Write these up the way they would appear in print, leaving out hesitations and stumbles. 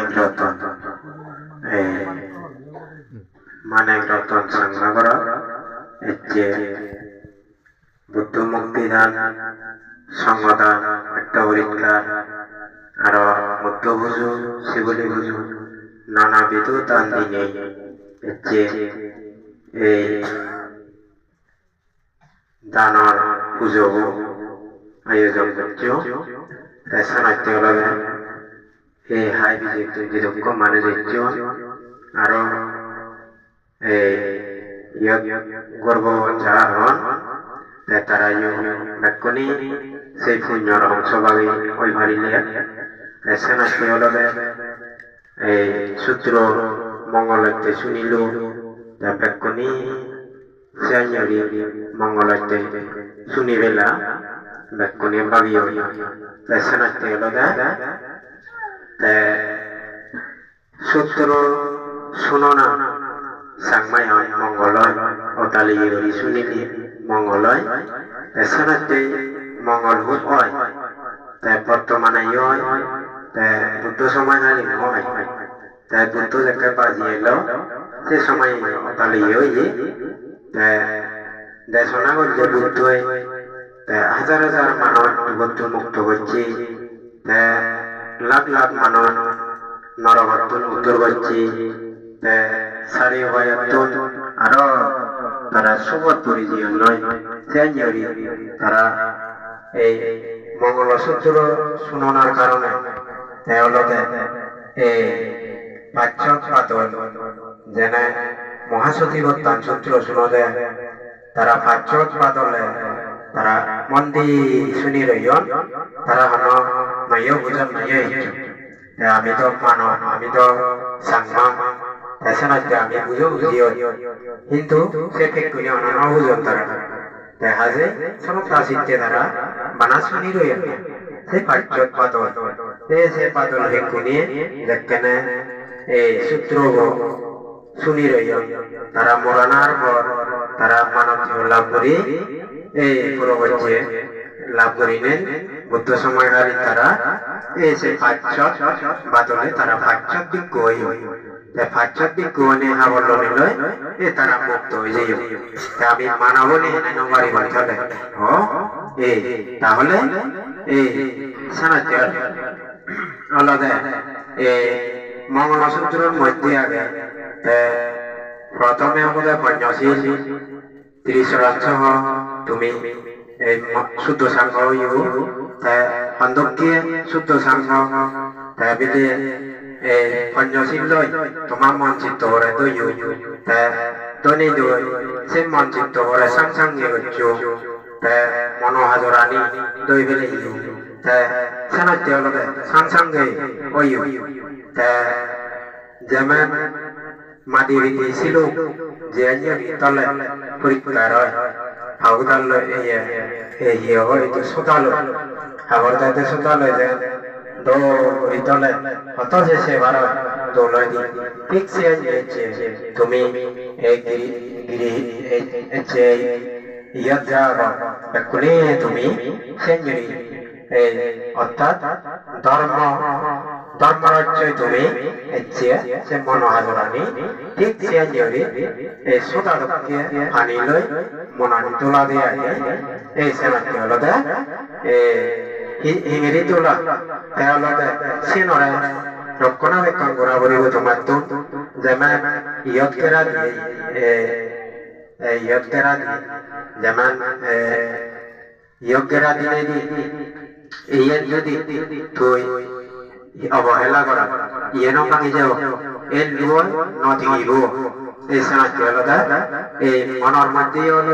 মানিক রতন মানিক রতন সংগ্রহ যে বুদ্ধ মুক্তিদান সংগঠন একটা পরীক্ষা আর মধ্য বুঝু শিবলি বুঝু নানাবিধ দান দিনে যে এই দানৰ পুজো আয়োজন করছো সানাইতে লগে এই হাই বিজেপি যেরকম মানে দিচ্ছ আরো এই গর্ব যারা হন তারা বেক্ষণি সেই পুণ্যর অংশভাগে ওই মারিলে সানাইতে লগে এই সূত্র মঙ্গলতে শুনিল বেক্ষণি Sianyari mangolate sunibela bekkuni bagio lesanate loda te sutro sunona sangmayan mongoloy otali yori sunili mongoloy lesanate mongol huoy te portomana yoy te buddho somanali moy te buddho jaka bajielo se somay otali yoy দেশনা করছে বুদ্ধই হাজার হাজার মানুষ বুদ্ধ মুক্ত করছি লাখ লাখ মানুষ নরবর্তন উত্তর করছি সারি হয়তন আরো তারা সুবত পরিচয় নয় সেঞ্জরি তারা এই মঙ্গলসূত্র শুনানোর কারণে তেওঁলোকে এই পাঁচক পাতল যেনে মহাসচিবত্তান সূত্র শুনলে তারা পাঁচক পাতলে তারা মন্দি শুনি রইন তারা হন নয় বুঝন নয় আমি তো মানব আমি তো সাংমা এসে আমি বুঝো বুঝিও কিন্তু সে ঠিক করে অনন্য বুঝন তারা দেখা যায় সমতা শিখতে তারা বানা শুনি রইন সে পাঁচক পাতল সে পাতল ভেকুনি দেখেন এই সূত্র শুনি রইল তারা মরানার পর তারা মানব লাভ করি এই পরবর্তী লাভ করিলেন বুদ্ধ সময়কালী তারা এসে পাঁচক বাদলে তারা পাঁচক দিক কই পাঁচক দিক কোনে হাবল নিল এ তারা মুক্ত হয়ে যাই আমি মানব নিয়ে নবারি বাঁচলে ও এ তাহলে এই সানাতে আলাদা এ মঙ্গলসূত্রের মধ্যে আগে প্রথমে আমাদের সন্ন্যাসী 30 রাজ্য তুমি এই শুদ্ধ সাংঘ সন্দকীয় শুদ্ধ সাংঘ বিলে এই সন্ন্যাসী লই তোমার মন চিত্ত করে দই তনি দই সে মন চিত্ত করে সাংসাঙ্গে গচ্ছো মনোহাজরানি দই বেলে সেনাতে হলকে সাংসাঙ্গে ওই যেমন মাটি ছিল যে তলে পরীক্ষার হাউদাল সুতালো আবার তাতে সুতালো যে তলে হত সে বার দোলয় দি ঠিক সে তুমি এক্ষুনি তুমি সেঞ্জুরি অর্থাৎ ধর্মরাজ্যে তুমি সে মনোহাজরানি ঠিক সেঞ্জুরি এই সুতালকে আনি লই মনানি তোলা দিয়ে এই সেনাটি হলো হিঙেরি তোলা তেওঁলোকে চিনৰে ৰক্ষণাবেক্ষণ কৰা কৰিব তোমাৰ যেমন ইয়ৎকেৰা যেমন ইয়ৎকেৰা দিলে ইয়াত যদি তুই অবহেলা করা ইয়েনো ভাঙি যাব এর লুয় নথিব এই সমাজটি হলো এই মনের মধ্যে হলো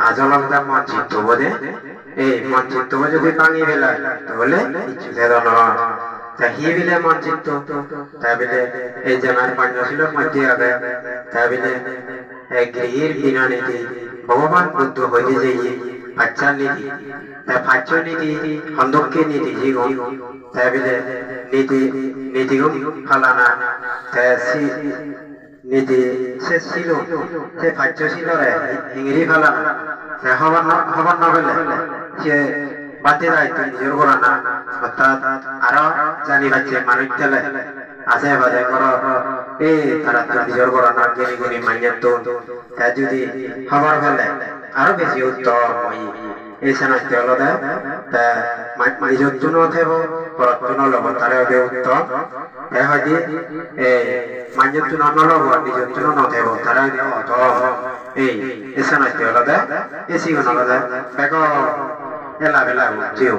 আজলতা মন চিত্ত বোধে এই মন চিত্ত যদি ভাঙি ফেলা তাহলে হিয়ে বিলে মন চিত্ত তাহলে এই যেমন পঞ্চশীলের মধ্যে আগে তাহলে গৃহীর বিনা নীতি ভগবান বুদ্ধ হইতে যাইয়ে পাচ্চার নীতি পাচ্য নীতি সন্দক্ষী নীতি জীবন তাহলে নীতিগুণ ফালানা নীতি সে ছিল সে পাচ্য ছিল ইংরি ফালানা খবর নবেলে সে বাদে যায় তুই নিজের করা না অর্থাৎ আরো জানি পাচ্ছে মানুষ তেলে আছে বাজে করো এই তারা তো নিজের বড় না গেনি গুনি মাইনের তো যদি খবর ফেলে আরো বেশি উত্তম এই সেনাতে আলাদা তা নিজের জন্য থেব পরত জন্য লব তারা হবে উত্তম এ হয়তো এই মাইনের জন্য নলব নিজের জন্য নথেব তারা উত্তম এই সেনাতে আলাদা এসি আলাদা দেখো এলা বেলা জিও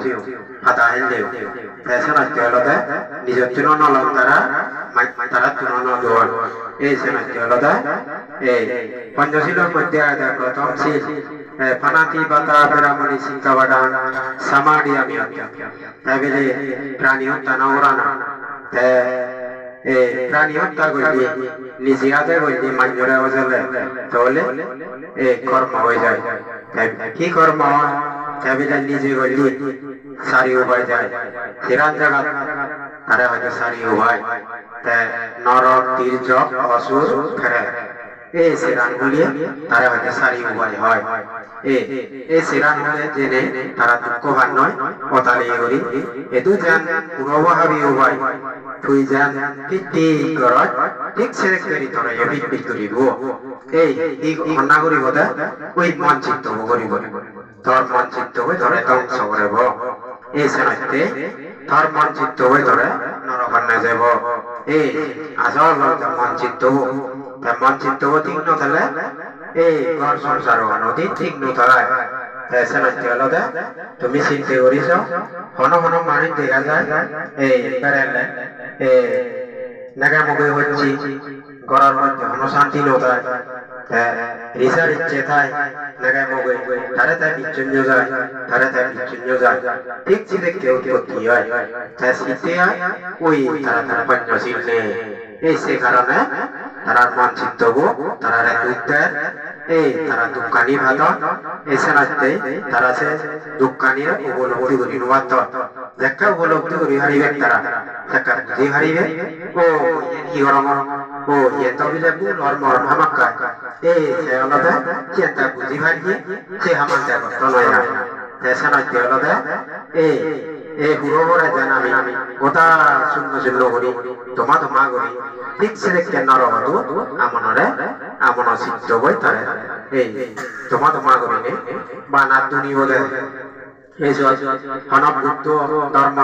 হাতা হেলদেও সেনাতে আলাদা নিজের জন্য নলব তারা তারা জন্য নদন এই সেনাতে আলাদা এই পঞ্চশীলের মধ্যে প্রথম শীল ফানাতি বাতা বেরামণি সিংকাবাডা সামাডি আমি তাইলে প্রাণী হত্যা নওরানা প্রাণী হত্যা করলে নিজে আদে করলে মাঞ্জরে ওজলে তাহলে কর্ম হয়ে যায় কি কর্ম তাইলে নিজে করলে সারি উপায় যায় সেরান জায়গা তারা হয়তো সারি উপায় নরক তীর্যক অসুর ফেরে এই সেরান গুলিয়ে তারা হয়তো সারি উপায় হয় এই সেরান হলে জেনে তারা দুঃখবান নয় অতালিয়ে করি এদু যান পুনঃভাবী উপায় তুই যান ঠিক করত ঠিক সেরে করি তোরা বিট করিব এই ঘন্না করিব দা ওই মন চিত্ত করিব তোর মন চিত্ত হয়ে ধরে ধ্বংস করব এই সেনাতে তোর মন চিত্ত হয়ে ধরে নরকান্নে যাব এই আসল মন চিত্ত মানচিত্র ঠিক নথালে এই ঘর সংসার নদী ঠিক নথায় সেনাতে আলাদা তুমি চিন্তা করিস হন হন মানুষ দেখা যায় এই বেড়ালে নাগামুখি হচ্ছি ঘরের মধ্যে হন শান্তি নথায় রিসার ইচ্ছে থায় নাগামুখি তারে তাই বিচ্ছিন্ন যায় তারে তাই বিচ্ছিন্ন যায় ঠিক চিন্তা কেউ কেউ কি হয় শীতে ওই তারা তারা পঞ্চশীল নেই এই সে কারণে তারা মানচিত্র তারা উদ্ধার এই তারা দোকানি ভাত এই সেনাতে তারা সে দোকানির উপলব্ধি করি নবাত দেখা উপলব্ধি করি হারিবে তারা দেখা বুঝি হারিবে ও কি গরম ও ইয়ে তো বিলে নরমর হামাক্কা এই সে আলাদা চিন্তা বুঝি হারিয়ে সে হামাক্কা কষ্ট নয় না সেনাতে আলাদা এই হুড়োবরে যেন আমি গোটা শূন্য শূন্য করি তোমা তোমা করি ঠিক সেরে কেন রবো আমনরে আমন চিত্ত বই তারে এই তোমা তোমা করি নে বা নাতুনি বলে এই হন বুদ্ধ ধর্ম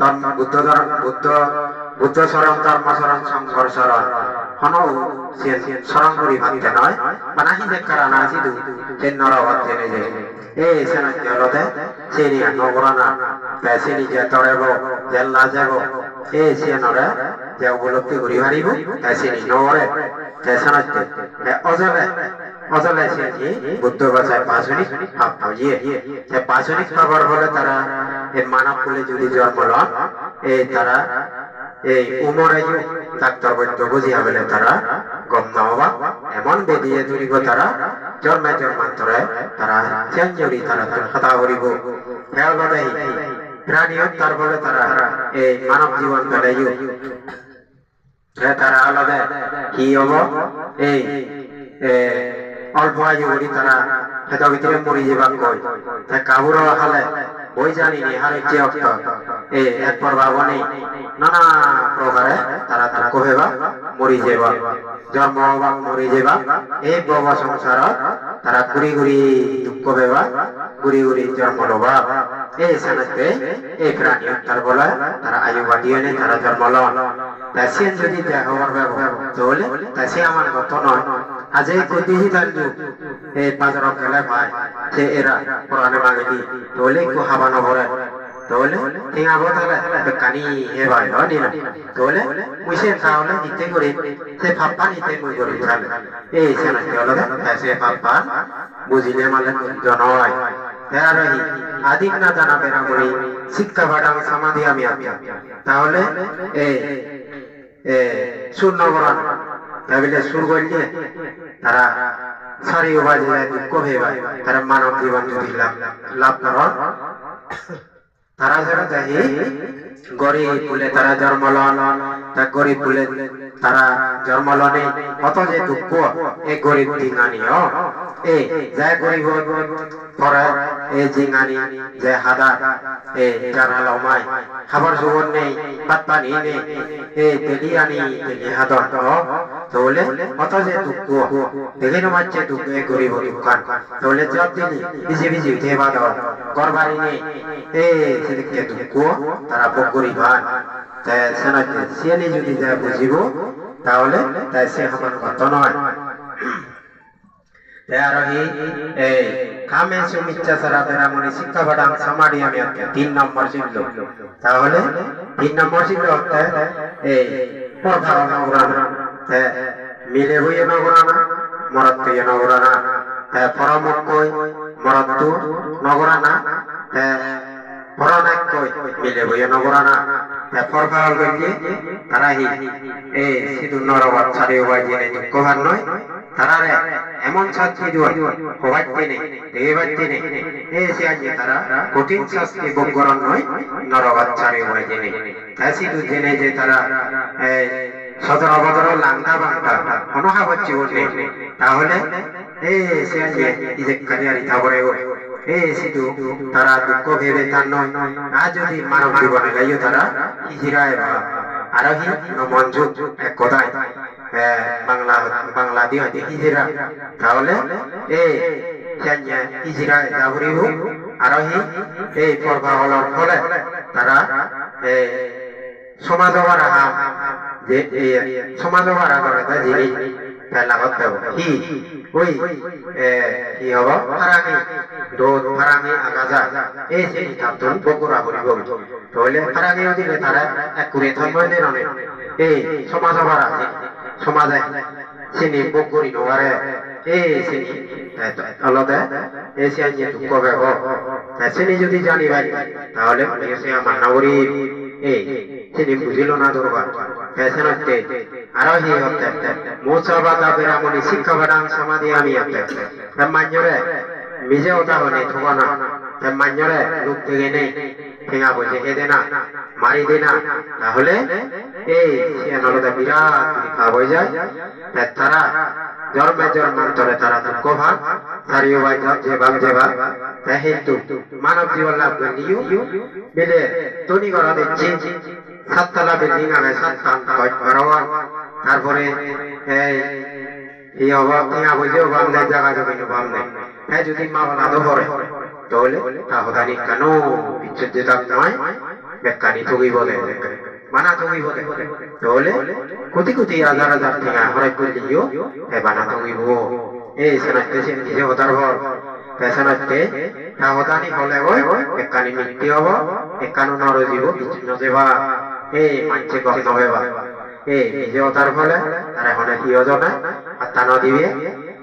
ধর্ম বুদ্ধ ধর্ম বুদ্ধ শরণ ধর্ম শরণ শঙ্কর শরণ হন শরণ করি ভাবতে নয় বা নাহি দেখার আনা আছি সে নরবত জেনে যে এই সেনাতে হলদে সেনি নগরনা সেনি যে তরেব জেল্লা যাব এই সে নরে যে উপলব্ধি করি হারিব সেনি নগরে সেনাতে অজলে অজলে সেনি বুদ্ধ ভাষায় পাশনিক ভাব পাইয়ে পাশনিক ভাবার ফলে তারা এই মানব কুলে যদি জন্ম লন এই তারা এই উমরে ডাক্তার বৈদ্য বুঝিয়া বলে তারা গম নাওবা এমন বেদিয়ে তুলিব তারা জন্মে জন্মান্তরে তারা চেঞ্জুরি তারা কথা করিব হেলনে প্রাণী হত্যার ফলে তারা এই মানব জীবন পেলে তারা আলাদা কি হব এই অল্প আয়ু করি তারা হেতা ভিতরে মরি যাবার কই কাবুর হালে বই জানিনি হারে যে অর্থ এক প্রভাবনে নানা প্রকারে তারা তারা কহেবা মরি যাবা জন্ম হবা মরি যাবা এই বব সংসার তারা ঘুরি ঘুরি দুঃখ পেবা ঘুরি ঘুরি জন্ম লবা এই সেনাতে এই প্রাণী হত্যার বলে তারা আয়ু বাড়িয়ে নেই তারা জন্ম লন সে যদি দেখাবার ব্যবহার তাহলে সে আমার গত নয় আজ এই কতিহি দাঁড়িয়ে এই বাজার খেলে ভাই সে এরা পুরানে মাগেনি তাহলে একটু হাবা নভরে তাহলে ঠিক আবো তাহলে কানি হে ভাই হনি না তাহলে মুইসে তাহলে দিতে করে সে ভাববা নিতে মুই করে তাহলে এই সেনাতে হলো সে ভাববা বুঝিলে মানে জনয় তেরারহি আদিক না জানা বেরা করি শিক্ষা ভাড়া সমাধি আমি তাহলে এই সুর নগরণ তাহলে সুর করলে তারা সারি বাজে দুঃখ ভেবে তারা মানব জীবন যদি লাভ কর তারা যেন দেখি গরিব বলে তারা জন্মলন, তা গরিব বলে তারা জন্মলনে কত যে দুঃখ এই গরিব দিঙানিও এ যায় গরিব পরে এই জিঙানি যে হাদা এ যার হালমাই খাবার জোগান নেই, ভাত পানি নেই, এই তেলি আনি তেলি হাদর তাহলে কত যে দুঃখ দেখে নমাচ্ছে দুঃখ এই গরিব দুঃখান তাহলে জব দিলি বিজি বিজি উঠে বাদ করবারি নেই এই সেদিকে দুঃখ তারা ভোগ করিবান। সিয়ানি যদি যা বুঝিব তাহলে তাই সে আমার কত নয়। কামে সুমিচ্ছা সারা বেরামনি শিক্ষা বাদাম সমাধি আমি 3 নম্বর ছিল। তাহলে 3 নম্বর ছিল এই পরধারণ নগরানা মিলে হইয়ে নগরানা মরত্ব নগরানা পরমকই মরত্ব নগরানা পরনাক কই মিলে হইয়ে নগরানা পরভাল গিয়ে তারা এই সিধু নরবাদ ছাড়ে হওয়া জেনে দুঃখ ভার নয় তারা এমন শাস্তি হওয়াচ্ছে নেই দেবাচ্ছে নেই এসে আজ তারা কঠিন শাস্তি ভোগ করার নয় নরবাদ ছাড়ে হওয়া জেনে তাই সিধু জেনে যে তারা সদর অবদর লাংটা বাংটা অনহা হচ্ছে বললে তাহলে এসে আজ ইজে কারিয়ারি থাবরে সিধু তারা দুঃখ ভেবে তার নয় আজ যদি মানব জীবনে গাইও তারা হিজিরায় আরোহী মঞ্জুর এক কথায় বাংলা দিয়ে হিজিরা তাহলে হিজিরা যাবরিব আরোহী এই পর্বা হলার ফলে তারা সমাজ হওয়ার যে সমাজ হওয়ার আগরতা জিনিস লাভত দেব কি ওই কি হব ফারামি দোদ ফারামি আগাজা এই শ্রেণী থাকতন বকুরা করিব তাহলে ফারামি দিলে তারা এক করে ধর্মে ননে এই সমাজ হবার আছে সমাজে শ্রেণী বকুরি নবারে এই শ্রেণী আলাদা এসে আজ দুঃখ বেব শ্রেণী যদি জানি ভাই তাহলে সে আমার নাগরিক এই শ্রেণী বুঝিল না দরবার ফ্যাশন হচ্ছে আরো হি হতে মোসাবাদা বেরামনি শিক্ষা বাদাম সমাধি আমি হতে মাঞ্জরে মিজে ওটা হনে থোবানা মাঞ্জরে লোক থেকে নেই ঠেঙা বসে খেতে না মারি দে না তাহলে এই আলাদা বিরাট হয়ে যায় তারা জন্মে জন্মান্তরে তারা দুঃখ ভাগ সারিও ভাই যে ভাগ তাই কিন্তু মানব জীবন লাভ করিও বিলে তনি করা দিচ্ছি 7 তলা বিল্ডিং আগে 7 তারপরে এই অভাব ঠেঙা বসেও বাম দেয় জায়গা জমিন বাম দেয় হ্যাঁ যদি মা বলা তো পরে তাহলে তাহলে কেন বিচ্ছেদ যেটা নয় বেকানি ঠগি বলে বানা ঠগি বলে তাহলে কোটি কোটি হাজার হাজার ঠেঙা হরাই করে দিও বানা ঠগিব এই শোনাতে সে নিজে হতার ভর পেছনাতে তাহদানি হলে বেকানি মৃত্যু হব একানো নরজীব বিচ্ছিন্ন যেবা এই মানছে গম নহেবা এই নিজে হতার ফলে তারা হনে হিও জনে আত্মা নদিবে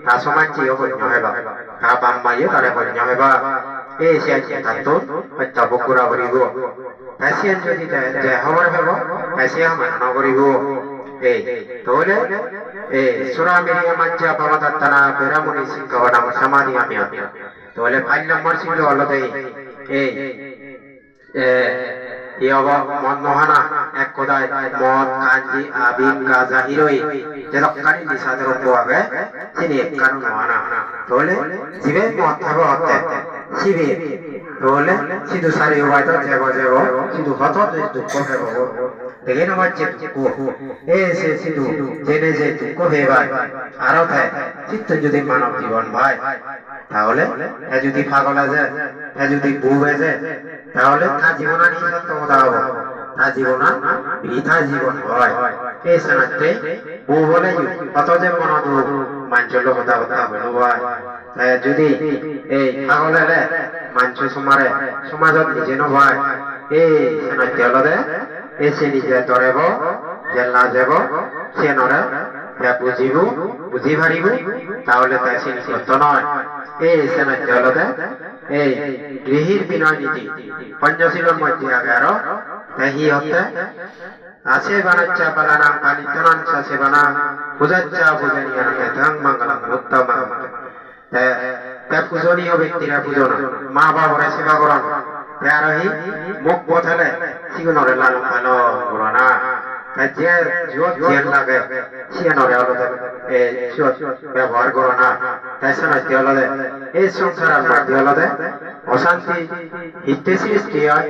তা সমান চিও কন্য হেবা তা বাম মাইও তারা কন্য হেবা এই সে তাতো হত্যা বকুরা করিব তাসিয়ান যদি যে হবার হেব তাসিয়া মান করিব এই তাহলে এই সূরা মিরিয়া মাজ্জা বাবাদাত্তানা বেরামনি শিক্ষা বাদাম সমাধি আমি আমি তাহলে 5 নম্বর ছিল অলদে এই ইয়াবা মন নহনা এক কোদায় মদ কাঞ্জি আবিন গাজা হিরোই যেরকম নিসাদের উপরে তিনি কারণ নহনা তাহলে জীবে মদ থাকো হতে শিবে তাহলে সিধু সারি হওয়াটা যাব সিধু হত দুঃখ হেব দেখে না হচ্ছে দুঃখ সে সিধু জেনে যে দুঃখ হেবাই আরো থাকে চিত্ত যদি মানব জীবন ভাই তাহলে যদি পাগল আছে যদি বুব আছে তাহলে তার জীবন নিঃসত্ত্বতা হব তার জীবন বৃথা জীবন হয় এই শোনাতে বউ বলে কত যে মন মাঞ্চল কথা কথা হয় যদি এই পাগল এলে মাঞ্চ সমারে সমাজত নিজে নয় এই শোনাতে হলে এসে নিজে ধরেব জেলা যাব সে নরে বুঝিব বুঝি পারিব তাহলে তাই সে সত্য নয় এই শোনাতে হলে এই গৃহীর বিনয় নীতি পঞ্চশীলের মধ্যে 11 হি হতে আছে বানাচ্চা পালানাম পালিতনাঞ্চা সেবানা পূজাচ্চা পূজনীয় মেধাং মঙ্গলম উত্তম তা পূজনীয় ব্যক্তিরা পূজন মা বাবারা সেবা করেন তেয়ারহি মুখ বথলে সিগুনরে লালু ভালো করোনা যে জোর জেল লাগে সিয়ানরে অলদে ব্যবহার করোনা তাই সমাজটি অলদে এই সংসারের মধ্যে অলদে অশান্তি হিতে সৃষ্টি হয়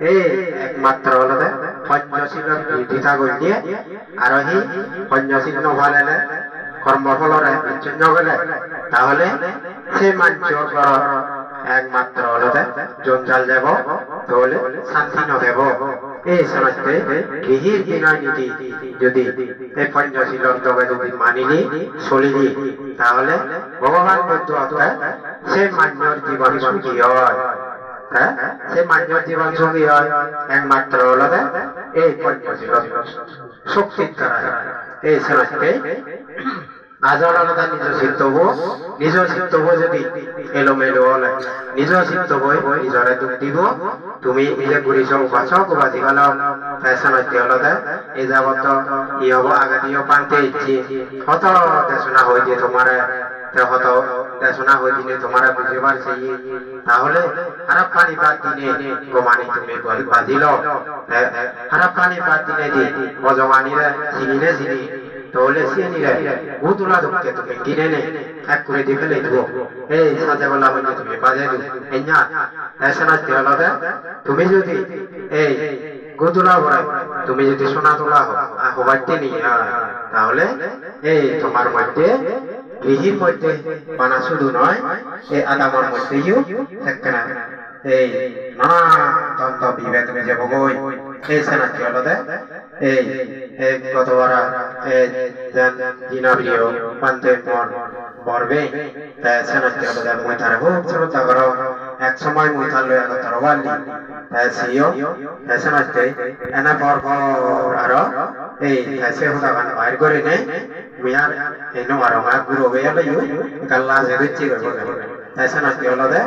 এই একমাত্র অলদে পঞ্চশীলের বিধিতা গলিয়ে আরহি পঞ্চশীল নভালেলে কর্মফলরে বিচ্ছিন্ন গেলে তাহলে সে মাঞ্চর একমাত্র অলদে জঞ্জাল যাব তাহলে শান্তি নদেব এই সমাজে গৃহীর বিনয় নীতি যদি এই পঞ্চশীলর দবে যদি মানিনি চলিনি তাহলে ভগবান বন্ধু অর্থাৎ সে মান্যর জীবন সুখী হয় সে মান্যর জীবন সুখী হয় একমাত্র অলদে এই পঞ্চশীল শক্তির দ্বারা এই সমাজে আজর আলাদা নিজ সিদ্ধব যদি এলোমেলো হলে নিজ সিদ্ধব নিজরে দুঃখ দিব তুমি নিজে ঘুরিছ উপাসক উপাসি গেল সমাজটি আলাদা এই যাবত ই হব আগে দিও পানতে ইচ্ছি হত দেশনা হয়ে দিয়ে তোমার হত দেশনা হয়ে দিনে তোমার বুঝে পারছি তাহলে খারাপ পানি বাদ দিনে গোমানি তুমি বাজিল খারাপ পানি বাদ দিনে দি অজমানিরে চিনিলে চিনি তাহলে সিয়ানিরে গুতুলা দুঃখে তুমি কিনে নে এক করে দিয়ে ফেলে দেবো এই সাজে বলা বলে তুমি বাজে দেবো এই না সমাজটি আলাদা তুমি যদি এই গুতুলা ভরে তুমি যদি সোনা তোলা হবাইতে নিয়ে তাহলে এই তোমার মধ্যে গৃহীর মধ্যে মানা শুধু নয় এই আদামর মধ্যেও থাকতে না এই নানা দ্বন্দ্ব বিভেদ তুমি যে ভোগই এই সমাজটি আলাদা এই কতবার জিনাবিও পান্তে বরবে সমাজটি আলাদা মই তার খুব শ্রদ্ধা করো এক সময় মই তার লয়ে তার বালি সিও সমাজটি এনা বরবর আর এই সে হুদা গান বাইর করে নেই মিয়ার এনো আর মা গুরু বেয়া লইও গাল্লা যে দিচ্ছি করবে সমাজটি আলাদা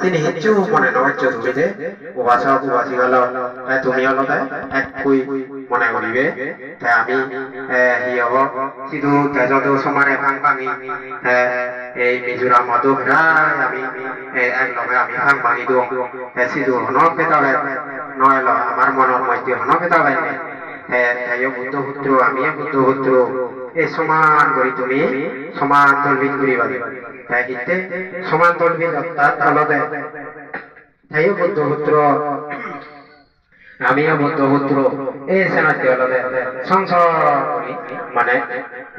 তিনি হিচ্ছু মনে নচ্ছ তুমি যে উপাসক উপাসী গেল তুমি আলাদা এক কই মনে করিবে তাই আমি হি হব সিধু তেজদু সমানে ভাং ভাঙি এই মিজোরাম মধু প্রায় আমি এক লগে আমি ভাং ভাঙি দিও সিধু হনক পেতাবে নয় আমার মনের মধ্যে হনক পেতাবে তাইও বুদ্ধপুত্র আমিও বুদ্ধপুত্র এই সমান করি তুমি সমান তলবিদ করিবা তাই হিতে সমান তলবিদ অর্থাৎ আলাদা তাইও বুদ্ধপুত্র আমিও বুদ্ধপুত্র এই সমাজটি আলাদা সংসার করি মানে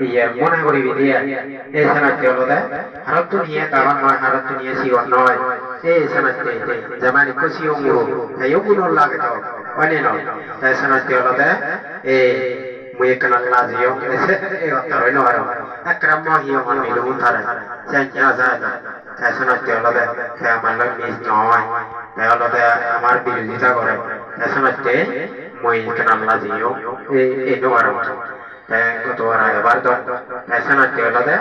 ইয়ে মনে করিবি দিয়ে এই সমাজটি আলাদা হারত নিয়ে কারণ নয় হারত নিয়ে শিবন নয় এই সমাজটি যেমন খুশি অঙ্গুর তাইও গুণর লাগে তো অনেক নয় তাই সমাজটি আলাদা এই মুয়ে কানাল লাজিও এসে এই অত্তর হইল আর একরাম হিও মান মিলু তারে চাইয়া যায় তাই সমাজটি আলাদা তাই আমার লয় মিস নয় তাই আলাদা আমার বিরোধিতা করে সমাজে মই কানাল লাজিও এই নোয়ার কত আর এবার তো সমাজে আলাদা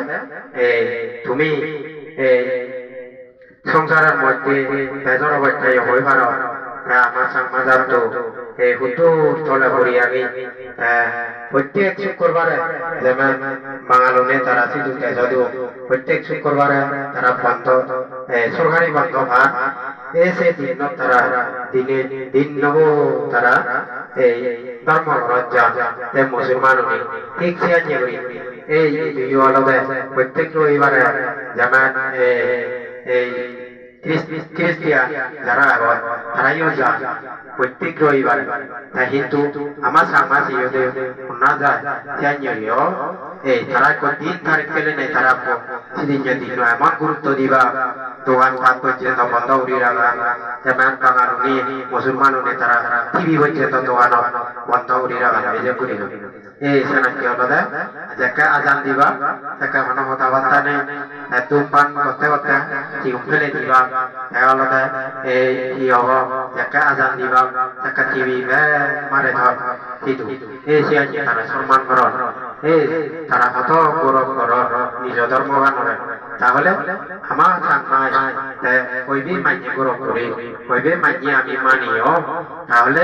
তুমি সংসারের মধ্যে বেজর অবস্থায় হয়ে পারো আমার সমাজার তো হুতুর তলে পড়ি আগে প্রত্যেক শুক্রবারে যেমন বাঙালনে তারা সিধু তেজদু প্রত্যেক শুক্রবারে তারা বন্ধ সরকারি বন্ধ ভাত এসে দিন তারা দিনে দিন নব তারা এই ধর্ম রজ্জা মুসলমান ঠিক সিয়ানি এই আলাদা প্রত্যেক রবিবারে যেমন এই খ্রিস্টিয়ান যারা আগত তারাইও যান প্রত্যেক রবিবারে তাই কিন্তু আমার সামাজ শোনা যায় সিয়ানিও এই তারা দিন তারিখ পেলে নেই তারা সেদিন দিন এমন গুরুত্ব দিবা দোকান পাট পর্যন্ত বন্ধ উড়িয়ে রাখা যেমন বাঙালি মুসলমান তারা টিভি পর্যন্ত দোকান বন্ধ উড়িয়ে রাখা এই যে করি এই সমাজকে আলাদা যাকে আজান দিবা তাকে মনে কথাবার্তা নেই ধূমপান করতে করতে ফেলে দিবা আলাদা এই কি হব যাকে আজান দিবা তাকে টিভি মারে ধর কিন্তু এই সিয়ানি তারা সম্মান কর এই তারা কত গৌরব কর নিজ ধর্ম গানরে তাহলে আমার সামনে ওইবি মাইনে গৌরব করি ওইবি মাইনে আমি মানিও তাহলে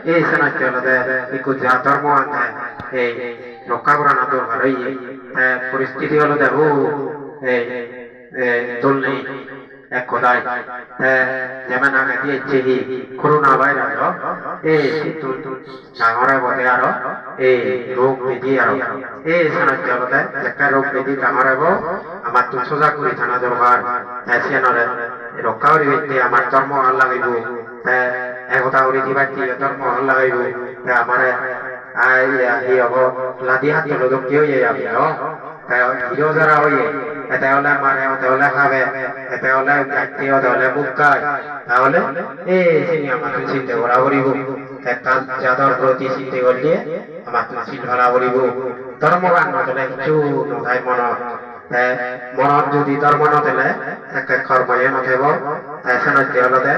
এই সমাজকে আলাদা একটু যা ধর্ম আনতে এই রক্ষা করা না দরকার পরিস্থিতি হলো দেখো দল নেই এক খোদাই যেমন আগে দিয়েছে করোনা ভাইরাস এই কিন্তু ডাঙরে বলে আরো এই রোগ ব্যাধি আরো এই সানাতে হলতে একটা রোগ ব্যাধি ডাঙরে আমার তো সজাগ করে থানা দরকার সেনরে রক্ষা করি হইতে আমার ধর্ম ভাল লাগিব একতা করে দিবাটি ধর্ম ভাল লাগিব আমার এই হব লাদি হাত লোক কেউ যাবি হিরো যারা হইয়ে এটা হলে মারে ওটা হলে খাবে এটা হলে গাইতে ওটা হলে বুকায় তাহলে এই চিনি আমাকে চিন্তা করা করিব একটা যাদর প্রতি চিন্তা করলে আমাকে চিন্তা করা করিব ধর্মবান নতলে কিছু নথাই মনত যদি ধর্ম নথলে তাকে কর্ময়ে নথেব সেনতে হলদে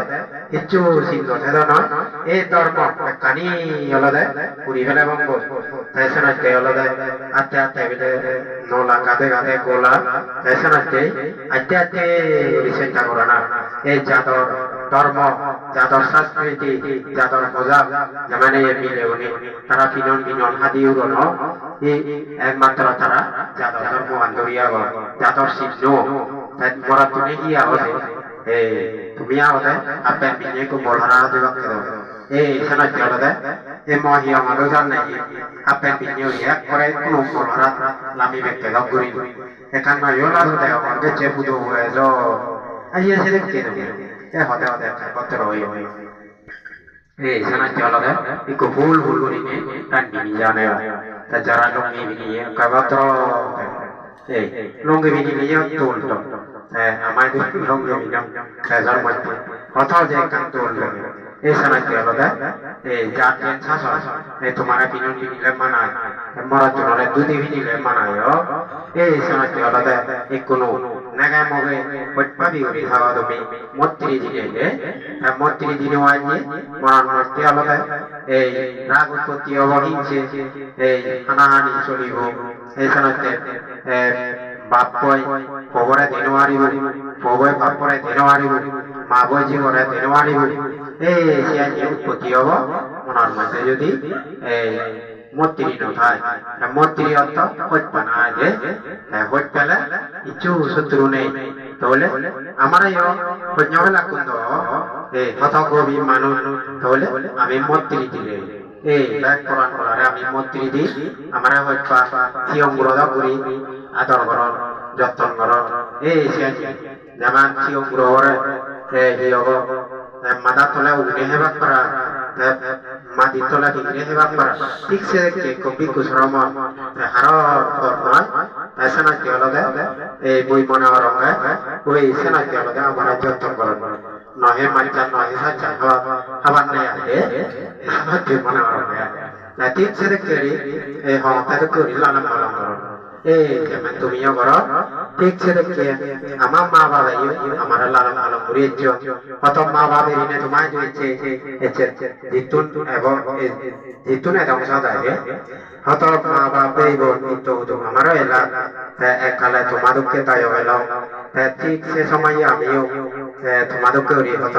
কিছু চিন্তা নথেদ নয় এই ধর্ম কানি হলদে পুরি ফেলে বঙ্গ সেনতে হলদে আস্তে আস্তে নলা গাদে গাদে গোলা সেনতে আস্তে আস্তে চিন্তা করে না এই যাদর ধর্ম যাদর সংস্কৃতি যাদর মজা যেমন মিলে উনি তারা বিনন বিনন হাদি উড়ন একমাত্র তারা যাদর ধর্ম আন্দরিয়া যাদর শিল্প মরা তুমি ইয়া হলে তুমি হলে আপেল বিনে কো বলহারা দেবা এই সেনতে হলদে এই মহি আমারও জান নাই আপেল বিনে এক করে কোনো বলহারা লামি ব্যক্তি গরি এখান নয়লা দেয় আমাকে যে বুধ হয়ে যাও আইয়া সে দেখতে দেবে হতে হতে পত্র হই এই সেনতে হলদে একটু ভুল ভুল করি টান বিনি জানে তা যারা লঙ্গি বিনিয়ে কাবাত্র এই লঙ্গি বিনিয়ে তোল আমাদের লঙ্গি বিনিয়ে খেজার মধ্যে অথবা যে কান তোল লাগে এই সেনতে হলদে এই জাতের শাসন এই তোমার বিনন বিনিলে মানায় মরার জন্য দুধি বিনিলে মানায় এই সেনতে হলদে এই কোনো নাগায় মগে পটপাবি করি খাওয়া তুমি মত্রি দিলে মত্রি দিনে আইনি মরার মধ্যে হলদে এই রাগ উৎপত্তি অবহিংসে এই হানাহানি চলিব এই সেনতে বাপ বই পবরে দিন মারিব পবই বাপরে দিন মারিব মা বই জীবনে দিন মারিব এই সিয়ানি উৎপত্তি হব মনের মধ্যে যদি এই মত্রি নথায় মত্রি অর্থ হত্যা না যে হত পেলে কিছু শত্রু নেই তাহলে আমার হত্যা কুন্দ এই হতকবি মানুষ তাহলে আমি মত্রি দিলে এই ব্যাগ কোরআন করারে আমি মত্রি দি আমার হত্যা সিয়ম গ্রহ করি আদর করন যত্ন করন এই সিয়ানি যেমন সিয়ম গ্রহরে এই হব মাদা তলে উগনে হেবাক করা মাটি তলা কিনে হেবাক করা ঠিক সে কবি কুশ্রম হার নয় সেনাকে হলদে এই বই মনে রঙে ওই সেনাকে হলদে আমার যত্ন করেন নহে মাইচা নহে সাচা হবার নেই আগে সেনাকে মনে রঙে ঠিক সে কেড়ি এই হতে করি লালন পালন করেন এই যেমন তুমিও করো ঠিক সে দেখে আমার মা বাবা আমার লালন পালন করিয়েছ প্রথম মা বাবা ঋণে তোমায় দিয়েছে জিতুন এবং জিতুন এবং সদায় হত মা বাবা নিত্য আমারও এলাম এককালে তোমাদেরকে তাই এলাম ঠিক সে সময় আমিও তোমাদেরকে হত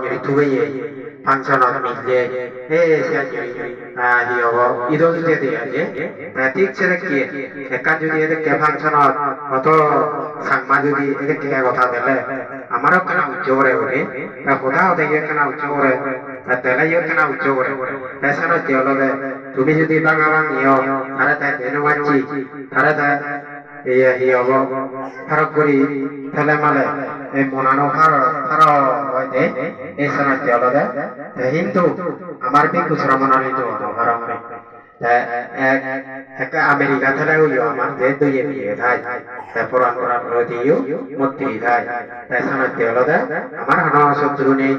ঋতুবে ফাংশনত মিলে ঈদও যদি দিয়ে ঠিক সে দেখি একা যদি এদেরকে ফাংশনত অত সাংমা যদি এদেরকে কথা দিলে আমারও কেন উচ্চ করে বলে কোথাও থেকে কেন উচ্চ করে তেলাইও কেন উচ্চ করে পেছনে তেলবে তুমি যদি বাঙা ভাঙিও তারা তাই দেনু মারছি তারা তাই এই হব ফারক করি ফেলে মালে এই মনানো ফার হইতে এই সময় তেলবে কিন্তু আমার বিকু শ্রমণানিত ভারমে এক আমেরিকা থেকে হইও আমার যে দুইয়ে বিয়ে থাই পুরান পুরান দিও মূর্তি থাই তাই সময় তেলবে আমার হানো শত্রু নেই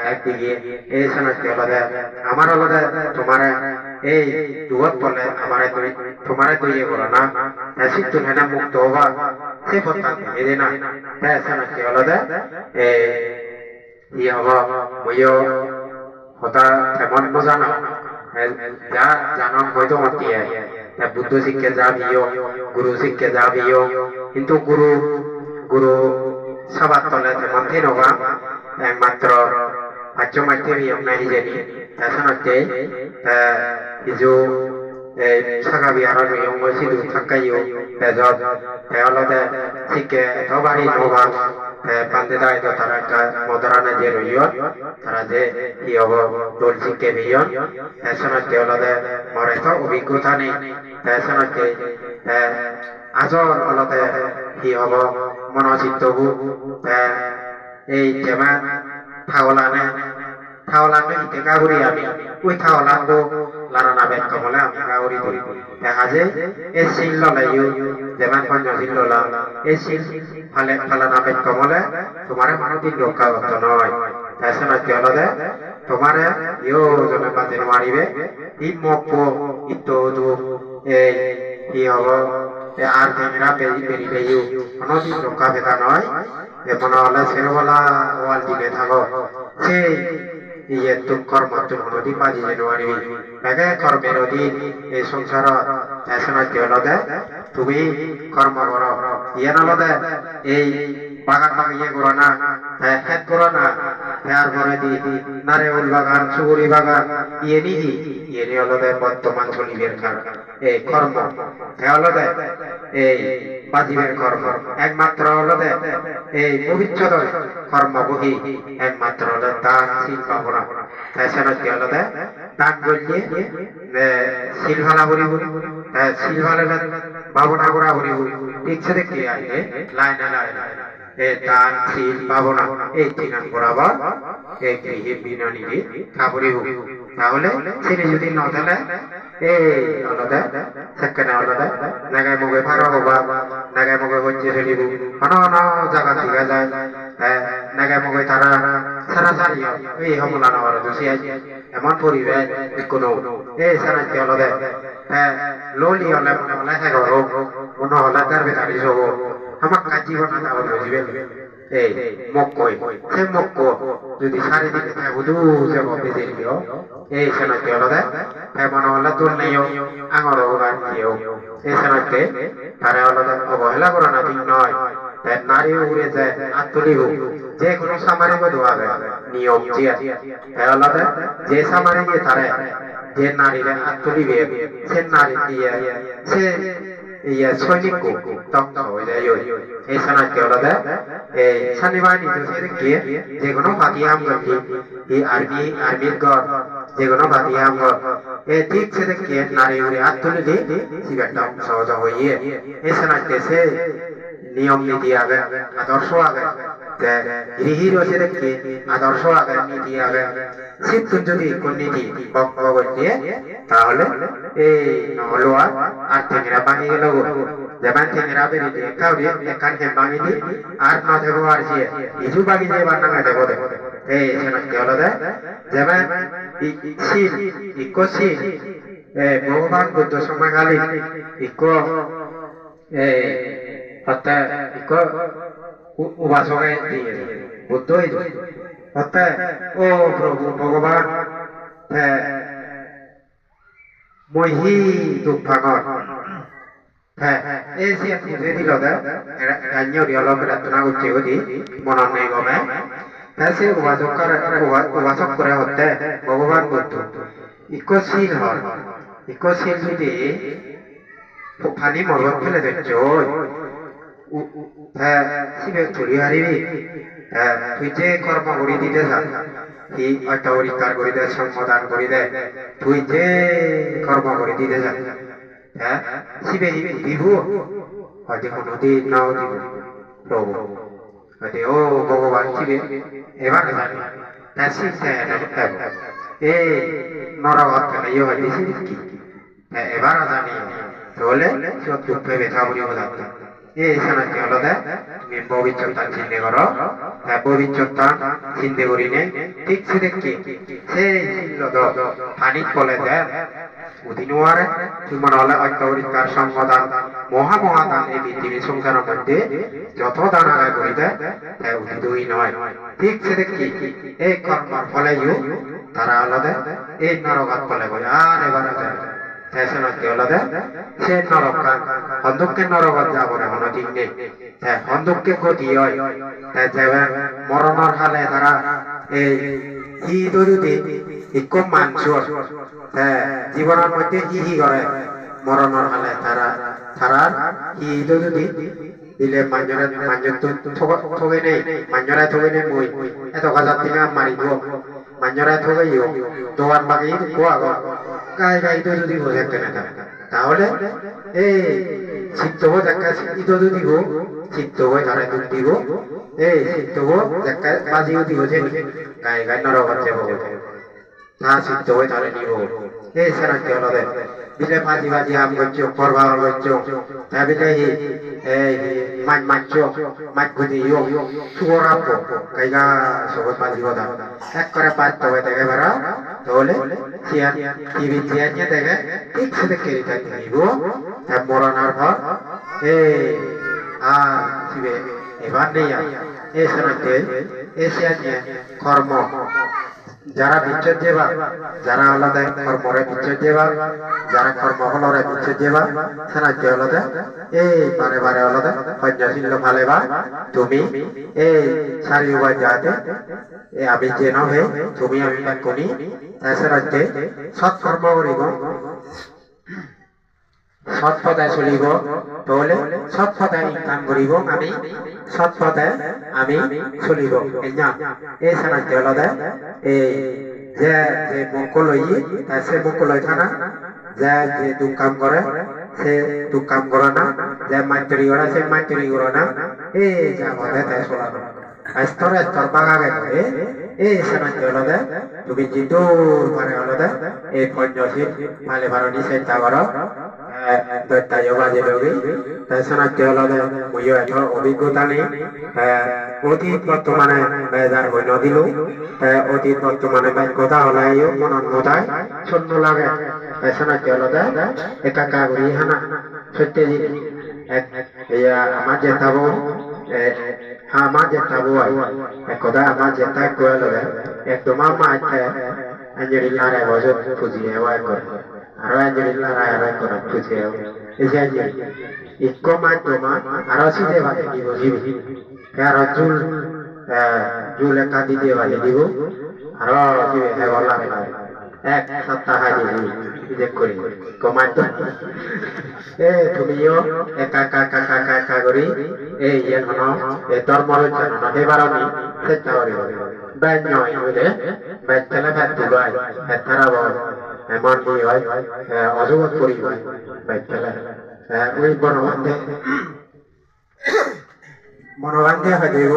একদিকে এই সময় তেলবে আমার আলাদা তোমার এই দুয়াত বলে আমার তোমার দুইয়ে বলো না সিদ্ধ হেনা মুক্ত হবা সে পত্তা এদে না তাই সময় তেলবে এই হব বইও হতা এমন জানা যা জানন হয়তো মতিয়ে বুদ্ধ শিক্ষা যাবিও গুরু শিক্ষা যাবিও কিন্তু গুরু সবার তলে তেমন নবা একমাত্র পাঁচ মাইতে নাই জানি তাছাড়া ইজু সাগা বিহার সিধু থাকাইও বেজত শিক্ষা এত বাড়ি নবা bande da itu tara moderana je royon tara je hiobo dolci ke biyon esana ke olode moreto ubikuta ni esana ke azor olode hiobo monositobu এই যেমন থাওলানে থাওলানে ইতে গাউরি আমি ওই থাওলাঙ্গো লারানা বেক কমলে আমি গাউরি ধরি দেখা যায় এই সিল লাইও যেমন পঞ্জ সিল লা এই সিল ফালে ফালানা বেক কমলে তোমারে মানদিন রক্ষা করতে নয় তাইছে না কি হলো দে তোমারে ইও জনে বাজে মারিবে ই মপো ইতো দু এই কি হবো আর দিনরা বেরি বেরিও মানদিন রক্ষা পেতা নয় এমন হলে সেরবলা ওয়াল দিলে থাকো সেই ইয়ে তুম কর্ম তুম নদী বাজি জানুয়ারি বেগে কর্মের অধীন এই সংসার এসনা কি হলো দে তুমি কর্ম করো ইয়ে নলো দে এই বাগান বাগান ইয়ে করো না হেড করো না ফেয়ার করে দি নারেউল বাগান সুগুরি বাগান ইয়ে নিহি ইয়ে নি হলো দে বর্তমান চলিবের কারণ এই কর্ম হলো দে এই বাজিবের কর্ম একমাত্র হলো দে এই ভবিষ্যৎ কর্ম বহি একমাত্র হলো দান শীল ভাবনা এসনা কি হলো দে দান বললে শীল ভালা বলি শীল ভালা ভাবনা করা বলি ঠিক সে দেখতে আইলে লাইনে লাইনে দান শীল ভাবনা এই তিন বরাবর এই গৃহে বিনা নিলে খাবরি হোক তাহলে সেটা যদি ন তাহলে এই আলাদা সেখানে আলাদা নাগায় মুখে ফারা হবা নাগায় মুখে হচ্ছে রেডিবু হন হন জায়গা দিকে যায় নাগায় মুখে তারা সারা সারি এই হমলা নবার দোষী আছে এমন পরিবেশ কোনো এই সারা কি আলাদা লোলি হলে মনে হলে হ্যাঁ মনে হলে তার বেতারি সব আমার কাজ জীবন আমার বুঝবে এই মক্কই সে মক্ক যদি সারি দিকে থাকবো দু যাব বেজে দিও এই সেনাকে আলাদা মনে হলে তোর নেইও আঙর ওগান দিও এই সেনাকে তারা আলাদা অবহেলা করা না ঠিক নয় নারী উড়ে যায় আত্মলিব যে কোনো সামারিক দোয়াবে নিয়ম যে আলাদা যে সামারি দিয়ে তারা যে নারীরা আত্মলিবে সে নারী দিয়ে সে ইয়া সৈনিক ধ্বংস হয়ে যায় এই সেনাকে আলাদা এই শনিবারই তো যে কোনো ফাঁকি আমগি এই আর্মির গড় যে কোনো ফাঁকি আমগর এই ঠিক সে দেখে নারী উড়ে আত্মলিলে সিগারটা সহজ হইয়ে এই সেনাকে সে নিয়ম নীতি আগে আদর্শ আগে গৃহীর হচ্ছে দেখে আদর্শ আগে নীতি আগে সিদ্ধ যদি কোন নীতি বক্তব্য দিয়ে তাহলে এই লোয়া আর ঠেঙেরা ভাঙি গেল যেমন ঠেঙেরা বেরিয়ে কাউরি এখান থেকে ভাঙি দি আর না দেবো আর যে ইজু ভাঙি যে বার নামে দেবো দেবো এই সেনাকে হলো দে যেমন শিল ইকো শিল ভগবান বুদ্ধ সময়কালীন ইকো অর্থাৎ ইকো উপাসকে দিয়ে বুদ্ধই অর্থাৎ ও প্রভু ভগবান মহি দুঃখাগর এই যে পুজো দিল গান্য দিল প্রার্থনা করছে বুঝি মনে নেই গমে সে উপাসক করে হতে ভগবান বুদ্ধ ইকোশীল হয় ইকোশীল যদি ফানি মরবত ফেলে দিচ্ছ শিবে তুলি হারিবি তুই যে কর্ম করি দিতে থাক কি একটা পরিষ্কার করি দে সম্বোধন করি দে তুই যে কর্ম করি দিতে থাক শিবে দিব হয়তো কোনোদিন নাও দিব প্রভু হয়তো ও ভগবান শিবে এবার জানি তার শিক্ষা এই নরগত ইয়ে হয়তো কি এবার জানি তাহলে সব দুঃখে ব্যথা বলি বোঝাতো এই সেনাকে আলাদা তুমি পবিত্রতা চিন্তা করো পবিত্রতা চিন্তা করি নে ঠিক সে দেখি সেই পানি কলে দেয় উদিনোয়ারে তোমার হলে অত্যবরিকার সম্বোধন মহামহাদান এই পৃথিবী সংসারের মধ্যে যত দান আদায় করি দেয় উদিতই নয় ঠিক সে দেখি এই কর্মর ফলে তারা আলাদা এই নরকাত ফলে বলে আর এবারে সেনাকে আলাদা সে নরকা হন্দকে নরকাত যাব না কোনো ঠিক নেই হন্দকে গতি হয় মরণর হালে তারা এই হি দরুদি ইকো মানসুর জীবনের মধ্যে হি করে মরণর হালে তারা হি দরুদি দিলে manjur tu thoge nei manjora thoge nei moi eto gajat tinga mari go manjora thoge yo doan bagi ko ago gai to jodi boje kena তাহলে এই সিদ্ধব জাকা সিদ্ধ দিব সিদ্ধব ধরে দুধ দিব এই সিদ্ধব জাকা বাজিও দিব যে গায় নরগতে বলে না সিদ্ধব ধরে দিব এই সারা কি হলো দে বিলে বাজি আম গচ্ছো করবা গচ্ছো তাবিলে এই মাছ গুদি ইও সুরাপো গায়গা সবত বাজি বদা এক করে পাঁচ তবে দেখে বারা তাহলে সিয়া টিভি সিয়াnya দেখে ঠিক সাথে কেরি থাকতে দিব তার মরনার পর সিবে এবার নেই এই শরতে এসিয়াnya কর্ম যারা বিচ্ছেদ দেবা যারা আলাদা কর্মরে বিচ্ছেদ দেবা যারা কর্ম হলরে বিচ্ছেদ দেবা শরতে আলাদা এই বারে আলাদা পঞ্চাশিল্য ফালেবা তুমি এই সারি উবা যাতে আমি যেন হে তুমি আমি কোনি তাছাড়া সৎ কর্ম করিব সৎ পথে চলিব তাহলে সৎ পথে ইনকাম করিব আমি সৎ পথে আমি চলিব এই সারা হলদে এই যে মঙ্গলই সে মঙ্গলই থানা যে দুকাম করে সে দুকাম করে না যে মাইতরি করে সে মাইতরি করে না এই যা বলে তাই চলানো স্তরে স্তর বাগাবে এই সারা হলদে তুমি জিদুর ভারে হলদে এই পঞ্চশীল ভালে ভালো নিষেধ করো দৈত্য বাজে লোকে তাছাড়া হলদে মইও এত অভিজ্ঞতা নেই অতীত বর্তমানে বেজার হই নদিল অতীত বর্তমানে কথা হলাই মনত মতায় শূন্য লাগে তাছাড়া হলদে একাকা করি হানা সত্যজিৎ আমার জেতাবো আমার জেতাবো একদা আমার জেতা কোয়া লগে একদম আমার আঞ্জলি লারে বজত ফুজি হেওয়া করে আর আঞ্জলি লারে করে ফুজি হেওয়া এই যে আঞ্জলি ইকো মাধ্যমা আর সিধে বাজে দিব জিবি আর জুল একাদি দিয়ে বাজে দিব আর জিবে হেওয়া লাগে এক সপ্তাহ দিবি করি কমাইতো তুমিও একা করি এই এখন ধর্মর জানো এবারনি চেষ্টা করি ব্যাগ নয় বুঝলে ব্যাগ খেলে ব্যাগ দুবাই তারা এমন কি হয় অজগত করি ব্যাগ খেলে ওই মনোবান্ধে হয় দেব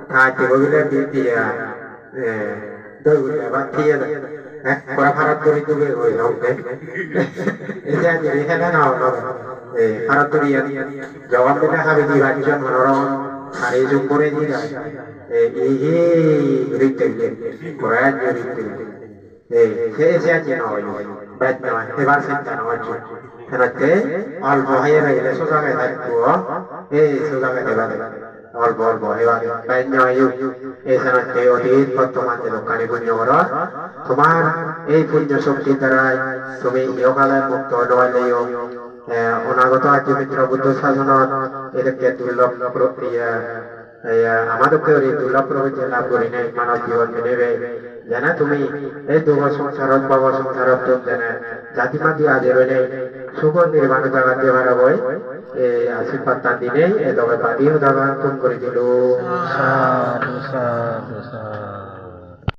তাই দেব বলে দিয়া দৌড়ে বা দিয়ে করা ভারত করি দেবে ওই লোককে এটা এখানে না ভারত করি জবাব দিলে খাবে দি ভাবছেন মনোরম আর এই যোগ করে দি এই রিতে করে রিতে সে এসে আছে না হয় ব্যাট নয় এবার চিন্তা নয় সেটাতে অল্প হয়ে রইলে সোজাকে থাকবো এই সোজাকে দেবা অল্প এবার ব্যাট নয় এই সেনাতে অতীত বর্তমান যে দোকানে পুণ্য করো তোমার এই পুণ্য শক্তির দ্বারাই তুমি ইহকালে মুক্ত নইলেও অনাগত আর্য মিত্র বুদ্ধ সাধন এদেরকে দুর্লভ আমাদেরকে দুর্লভ প্রবৃত্তি লাভ করি নাই মানব জীবন নেবে জানা তুমি এই দুঃখ সংসারত পাব সংসারত জানা জাতিমাতি আজে রইলে সুখ নির্মাণ জায়গা দেওয়ার বই এই আশীর্বাদ তার দিনেই এ দবে পাতি উদাহরণ করে দিল